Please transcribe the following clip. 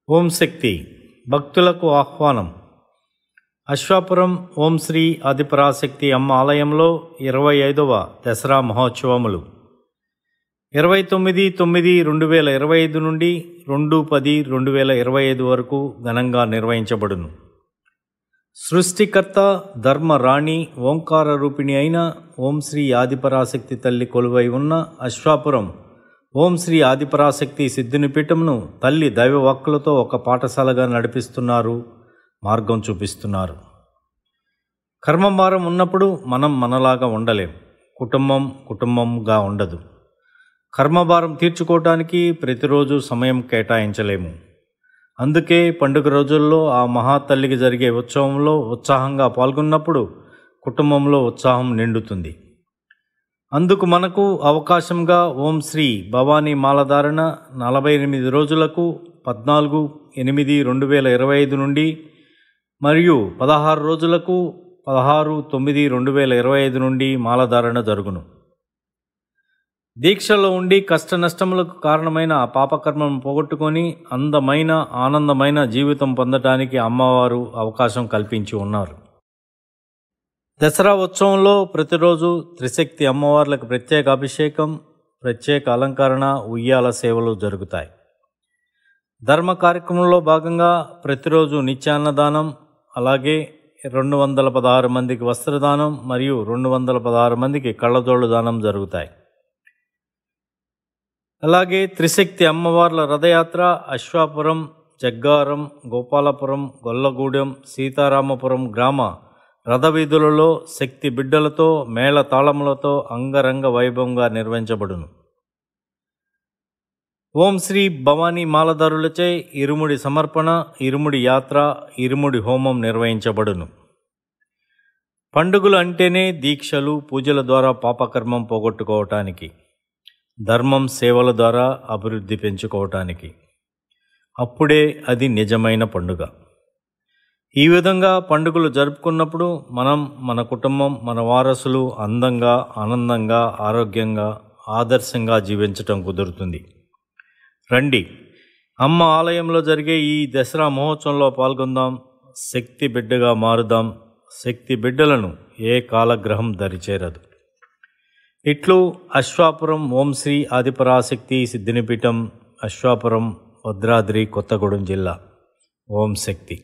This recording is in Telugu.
ఓం శక్తి భక్తులకు ఆహ్వానం. అశ్వాపురం ఓం శ్రీ ఆదిపరాశక్తి అమ్మ ఆలయంలో 25వ దసరా మహోత్సవములు 29/9/2025 నుండి 2/10/2025 వరకు ఘనంగా నిర్వహించబడును. సృష్టికర్త ధర్మరాణి ఓంకార రూపిణి అయిన ఓం శ్రీ ఆదిపరాశక్తి తల్లి కొలువై ఉన్న అశ్వాపురం ఓం శ్రీ ఆదిపరాశక్తి సిద్ధిని పీఠమును తల్లి దైవవాక్కులతో ఒక పాఠశాలగా నడిపిస్తున్నారు, మార్గం చూపిస్తున్నారు. కర్మభారం ఉన్నప్పుడు మనం మనలాగా ఉండలేం. కుటుంబంగా ఉండదు. కర్మభారం తీర్చుకోవటానికి ప్రతిరోజు సమయం కేటాయించలేము. అందుకే పండుగ రోజుల్లో ఆ మహాతల్లికి జరిగే ఉత్సవంలో ఉత్సాహంగా పాల్గొన్నప్పుడు కుటుంబంలో ఉత్సాహం నిండుతుంది. అందుకు మనకు అవకాశంగా ఓం శ్రీ భవానీ మాలధారణ 48 రోజులకు 14/8/2025 నుండి మరియు 16 రోజులకు 16/9/2025 నుండి మాలధారణ జరుగును. దీక్షలో ఉండి కష్ట నష్టములకు కారణమైన ఆ పాపకర్మను పోగొట్టుకొని అందమైన ఆనందమైన జీవితం పొందటానికి అమ్మవారు అవకాశం కల్పించి ఉన్నారు. దసరా ఉత్సవంలో ప్రతిరోజు త్రిశక్తి అమ్మవార్లకు ప్రత్యేక అభిషేకం, ప్రత్యేక అలంకరణ, ఉయ్యాల సేవలు జరుగుతాయి. ధర్మ కార్యక్రమంలో భాగంగా ప్రతిరోజు నిత్యాన్నదానం, అలాగే 216 మందికి వస్త్రదానం మరియు 216 మందికి కళ్ళజోళ్ళు దానం జరుగుతాయి. అలాగే త్రిశక్తి అమ్మవార్ల రథయాత్ర అశ్వాపురం, జగ్గారం, గోపాలపురం, గొల్లగూడెం, సీతారామపురం గ్రామ రథవీధులలో శక్తి బిడ్డలతో మేళ తాళములతో అంగరంగ వైభవంగా నిర్వహించబడును. ఓం శ్రీ భవానీ మాలధారులచే ఇరుముడి సమర్పణ, ఇరుముడి యాత్ర, ఇరుముడి హోమం నిర్వహించబడును. పండుగలు అంటేనే దీక్షలు, పూజల ద్వారా పాపకర్మం పోగొట్టుకోవటానికి, ధర్మం సేవల ద్వారా అభివృద్ధి పెంచుకోవటానికి. అప్పుడే అది నిజమైన పండుగ. ఈ విధంగా పండుగలు జరుపుకున్నప్పుడు మనం, మన కుటుంబం, మన వారసులు అందంగా, ఆనందంగా, ఆరోగ్యంగా, ఆదర్శంగా జీవించటం కుదురుతుంది. రండి, అమ్మ ఆలయంలో జరిగే ఈ దసరా మహోత్సవంలో పాల్గొందాం. శక్తి బిడ్డగా మారుదాం. శక్తి బిడ్డలను ఏ కాలగ్రహం దరిచేరదు. ఇట్లు అశ్వాపురం ఓం శ్రీ ఆదిపరాశక్తి సిద్ధినిపీఠం, అశ్వాపురం, భద్రాద్రి కొత్తగూడెం జిల్లా. ఓం శక్తి.